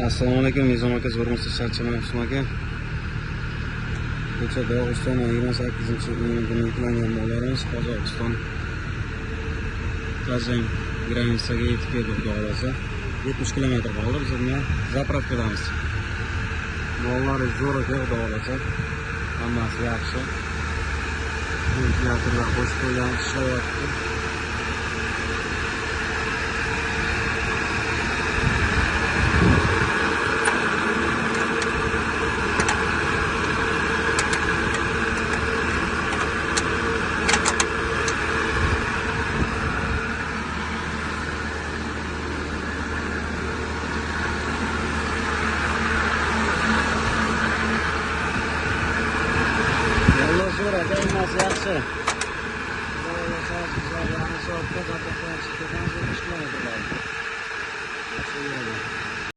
Assalomu alaykum, Nizom aka, Zo'rmisiz Charchamayapsizmi aka? Ko'cha Dog'iston 28-iyun yuklangan mollarimiz Qozog'iston Kazan granitsaga yetib keldi, xudo xohlasa. 70 kilometr qoldi, biz buni zapravkadamiz. Mollar zo'r aka, xudo xohlasa. Hammasi yaxshi. Ventilatorlar qo'shib qo'ygan, ishlayapti.